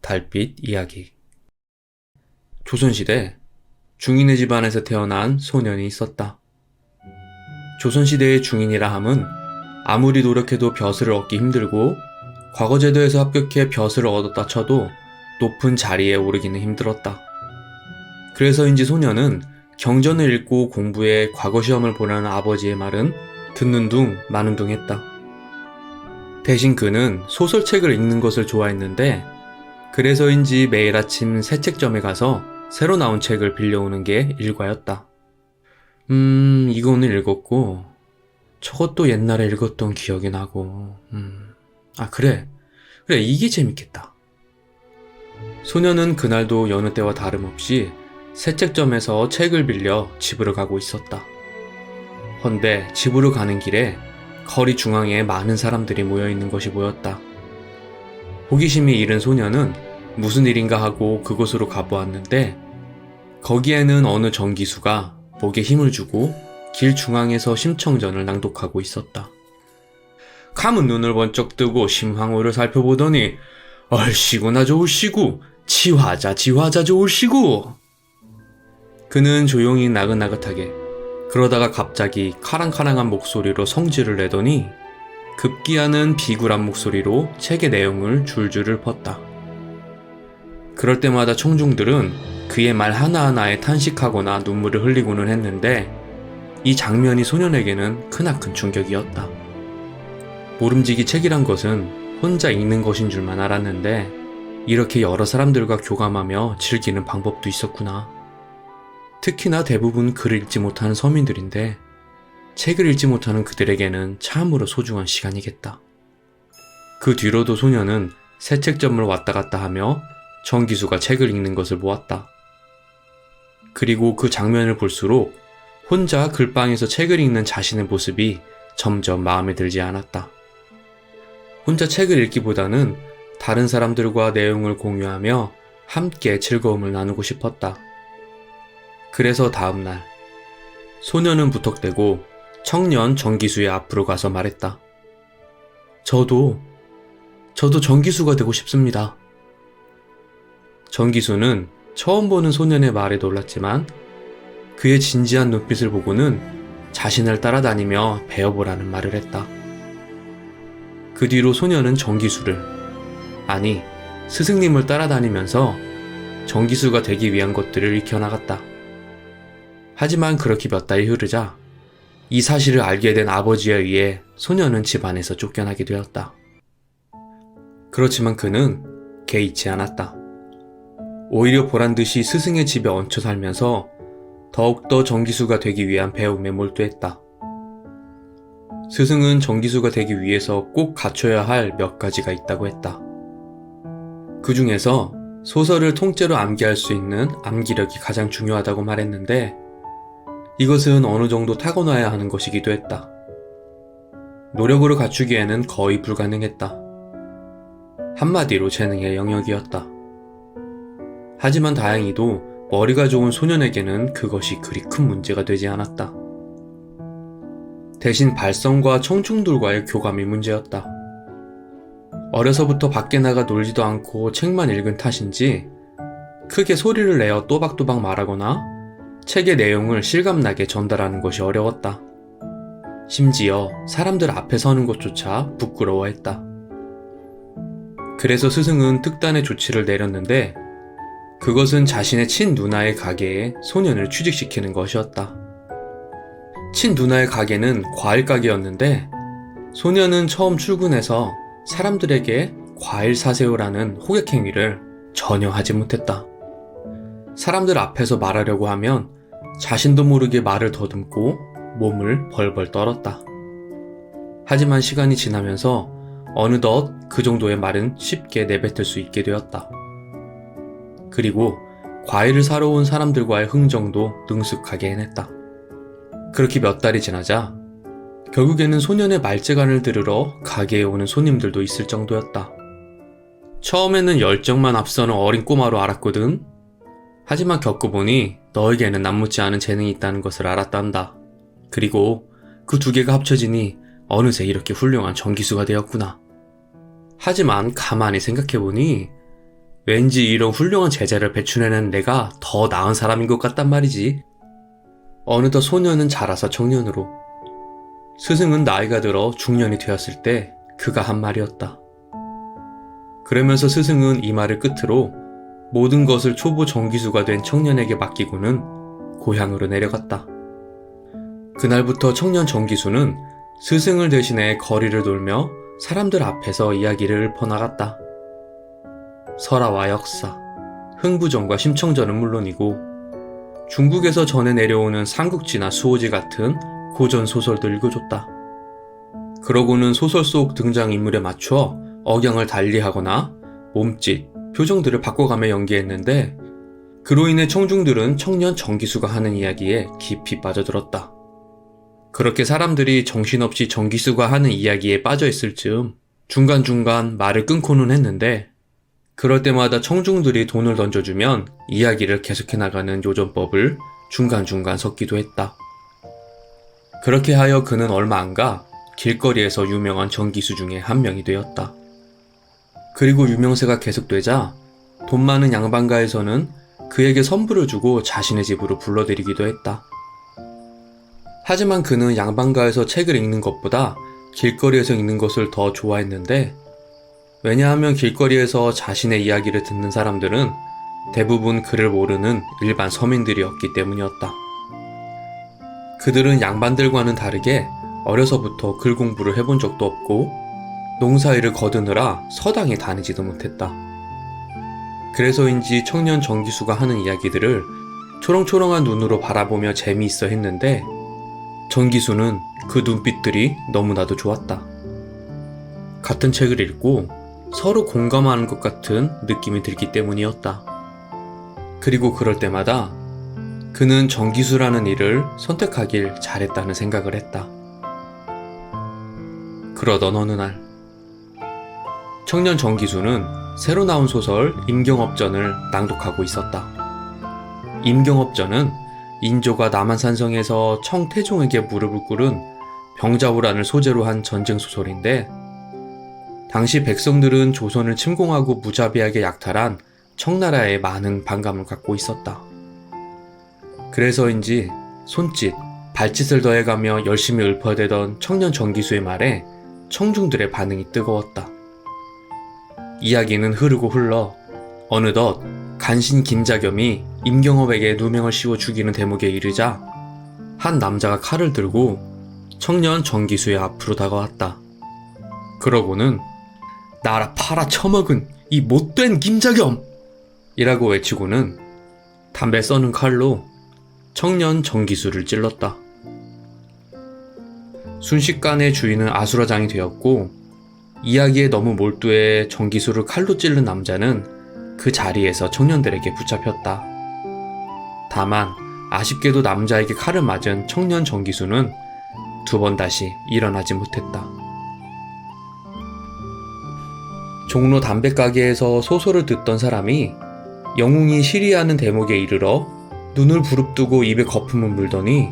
달빛 이야기. 조선시대 중인의 집안에서 태어난 소년이 있었다. 조선시대의 중인이라 함은 아무리 노력해도 벼슬을 얻기 힘들고 과거제도에서 합격해 벼슬을 얻었다 쳐도 높은 자리에 오르기는 힘들었다. 그래서인지 소년은 경전을 읽고 공부해 과거시험을 보라는 아버지의 말은 듣는 둥 마는 둥 했다. 대신 그는 소설책을 읽는 것을 좋아했는데 그래서인지 매일 아침 새 책점에 가서 새로 나온 책을 빌려오는 게 일과였다. 이거는 읽었고 저것도 옛날에 읽었던 기억이 나고 그래 이게 재밌겠다. 소년은 그날도 여느 때와 다름없이 새 책점에서 책을 빌려 집으로 가고 있었다. 헌데 집으로 가는 길에 거리 중앙에 많은 사람들이 모여있는 것이 보였다. 호기심이 잃은 소년은 무슨 일인가 하고 그곳으로 가보았는데 거기에는 어느 정기수가 목에 힘을 주고 길 중앙에서 심청전을 낭독하고 있었다. 감은 눈을 번쩍 뜨고 심황호를 살펴보더니 얼씨구나 좋을시구 지화자 좋을시구. 그는 조용히 나긋나긋하게 그러다가 갑자기 카랑카랑한 목소리로 성질을 내더니 급기야는 비굴한 목소리로 책의 내용을 줄줄 읊었다. 그럴 때마다 청중들은 그의 말 하나하나에 탄식하거나 눈물을 흘리고는 했는데 이 장면이 소년에게는 크나큰 충격이었다. 모름지기 책이란 것은 혼자 읽는 것인 줄만 알았는데 이렇게 여러 사람들과 교감하며 즐기는 방법도 있었구나. 특히나 대부분 글을 읽지 못하는 서민들인데 책을 읽지 못하는 그들에게는 참으로 소중한 시간이겠다. 그 뒤로도 소년은 새 책점을 왔다 갔다 하며 정기수가 책을 읽는 것을 보았다. 그리고 그 장면을 볼수록 혼자 글방에서 책을 읽는 자신의 모습이 점점 마음에 들지 않았다. 혼자 책을 읽기보다는 다른 사람들과 내용을 공유하며 함께 즐거움을 나누고 싶었다. 그래서 다음날 소년은 부탁되고 청년 정기수의 앞으로 가서 말했다. 저도 정기수가 되고 싶습니다. 정기수는 처음 보는 소년의 말에 놀랐지만 그의 진지한 눈빛을 보고는 자신을 따라다니며 배워보라는 말을 했다. 그 뒤로 소년은 정기수를, 아니 스승님을 따라다니면서 정기수가 되기 위한 것들을 익혀나갔다. 하지만 그렇게 몇 달이 흐르자 이 사실을 알게 된 아버지에 의해 소년은 집안에서 쫓겨나게 되었다. 그렇지만 그는 개의치 않았다. 오히려 보란듯이 스승의 집에 얹혀 살면서 더욱더 정기수가 되기 위한 배움에 몰두했다. 스승은 정기수가 되기 위해서 꼭 갖춰야 할 몇 가지가 있다고 했다. 그 중에서 소설을 통째로 암기할 수 있는 암기력이 가장 중요하다고 말했는데 이것은 어느 정도 타고나야 하는 것이기도 했다. 노력으로 갖추기에는 거의 불가능했다. 한마디로 재능의 영역이었다. 하지만 다행히도 머리가 좋은 소년에게는 그것이 그리 큰 문제가 되지 않았다. 대신 발성과 청중들과의 교감이 문제였다. 어려서부터 밖에 나가 놀지도 않고 책만 읽은 탓인지 크게 소리를 내어 또박또박 말하거나 책의 내용을 실감나게 전달하는 것이 어려웠다. 심지어 사람들 앞에 서는 것조차 부끄러워했다. 그래서 스승은 특단의 조치를 내렸는데 그것은 자신의 친누나의 가게에 소년을 취직시키는 것이었다. 친누나의 가게는 과일 가게였는데 소년은 처음 출근해서 사람들에게 과일 사세요라는 호객 행위를 전혀 하지 못했다. 사람들 앞에서 말하려고 하면 자신도 모르게 말을 더듬고 몸을 벌벌 떨었다. 하지만 시간이 지나면서 어느덧 그 정도의 말은 쉽게 내뱉을 수 있게 되었다. 그리고 과일을 사러 온 사람들과의 흥정도 능숙하게 해냈다. 그렇게 몇 달이 지나자 결국에는 소년의 말재간을 들으러 가게에 오는 손님들도 있을 정도였다. 처음에는 열정만 앞서는 어린 꼬마로 알았거든. 하지만 겪어보니 너에게는 남묻지 않은 재능이 있다는 것을 알았단다. 그리고 그 두 개가 합쳐지니 어느새 이렇게 훌륭한 정기수가 되었구나. 하지만 가만히 생각해보니 왠지 이런 훌륭한 제자를 배출해낸 내가 더 나은 사람인 것 같단 말이지. 어느덧 소년은 자라서 청년으로, 스승은 나이가 들어 중년이 되었을 때 그가 한 말이었다. 그러면서 스승은 이 말을 끝으로 모든 것을 초보 정기수가 된 청년에게 맡기고는 고향으로 내려갔다. 그날부터 청년 정기수는 스승을 대신해 거리를 돌며 사람들 앞에서 이야기를 퍼나갔다. 설화와 역사, 흥부전과 심청전은 물론이고 중국에서 전해 내려오는 삼국지나 수호지 같은 고전 소설도 읽어줬다. 그러고는 소설 속 등장인물에 맞춰 억양을 달리하거나 몸짓, 표정들을 바꿔가며 연기했는데 그로 인해 청중들은 청년 정기수가 하는 이야기에 깊이 빠져들었다. 그렇게 사람들이 정신없이 정기수가 하는 이야기에 빠져있을 즈음 중간중간 말을 끊고는 했는데 그럴 때마다 청중들이 돈을 던져주면 이야기를 계속해 나가는 요전법을 중간중간 섞기도 했다. 그렇게 하여 그는 얼마 안 가 길거리에서 유명한 정기수 중에 한 명이 되었다. 그리고 유명세가 계속되자 돈 많은 양반가에서는 그에게 선물을 주고 자신의 집으로 불러들이기도 했다. 하지만 그는 양반가에서 책을 읽는 것보다 길거리에서 읽는 것을 더 좋아했는데 왜냐하면 길거리에서 자신의 이야기를 듣는 사람들은 대부분 그를 모르는 일반 서민들이었기 때문이었다. 그들은 양반들과는 다르게 어려서부터 글 공부를 해본 적도 없고 농사일을 거두느라 서당에 다니지도 못했다. 그래서인지 청년 정기수가 하는 이야기들을 초롱초롱한 눈으로 바라보며 재미있어 했는데 정기수는 그 눈빛들이 너무나도 좋았다. 같은 책을 읽고 서로 공감하는 것 같은 느낌이 들기 때문이었다. 그리고 그럴 때마다 그는 정기수라는 일을 선택하길 잘했다는 생각을 했다. 그러던 어느 날 청년 정기수는 새로 나온 소설 임경업전을 낭독하고 있었다. 임경업전은 인조가 남한산성에서 청태종에게 무릎을 꿇은 병자호란을 소재로 한 전쟁소설인데 당시 백성들은 조선을 침공하고 무자비하게 약탈한 청나라에 많은 반감을 갖고 있었다. 그래서인지 손짓, 발짓을 더해가며 열심히 읊어대던 청년 정기수의 말에 청중들의 반응이 뜨거웠다. 이야기는 흐르고 흘러 어느덧 간신 김자겸이 임경업에게 누명을 씌워 죽이는 대목에 이르자 한 남자가 칼을 들고 청년 정기수의 앞으로 다가왔다. 그러고는 나라 팔아 처먹은 이 못된 김자겸! 이라고 외치고는 담배 써는 칼로 청년 정기수를 찔렀다. 순식간에 주인은 아수라장이 되었고 이야기에 너무 몰두해 정기수를 칼로 찔른 남자는 그 자리에서 청년들에게 붙잡혔다. 다만 아쉽게도 남자에게 칼을 맞은 청년 정기수는 두 번 다시 일어나지 못했다. 종로 담배가게에서 소설을 듣던 사람이 영웅이 시리하는 대목에 이르러 눈을 부릅뜨고 입에 거품을 물더니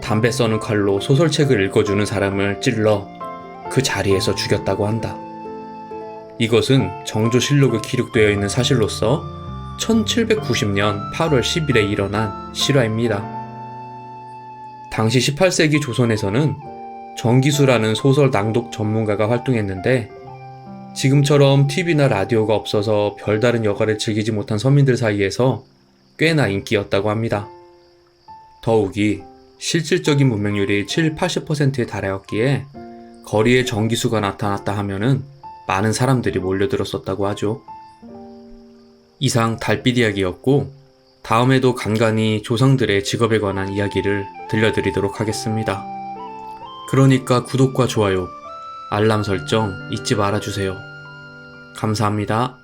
담배 써는 칼로 소설책을 읽어주는 사람을 찔러 그 자리에서 죽였다고 한다. 이것은 정조실록에 기록되어 있는 사실로서 1790년 8월 10일에 일어난 실화입니다. 당시 18세기 조선에서는 정기수라는 소설 낭독 전문가가 활동했는데 지금처럼 TV나 라디오가 없어서 별다른 여가를 즐기지 못한 서민들 사이에서 꽤나 인기였다고 합니다. 더욱이 실질적인 문맹률이 70-80%에 달하였기에 거리에 정기수가 나타났다 하면은 많은 사람들이 몰려들었었다고 하죠. 이상 달빛 이야기였고 다음에도 간간히 조상들의 직업에 관한 이야기를 들려드리도록 하겠습니다. 그러니까 구독과 좋아요, 알람 설정 잊지 말아주세요. 감사합니다.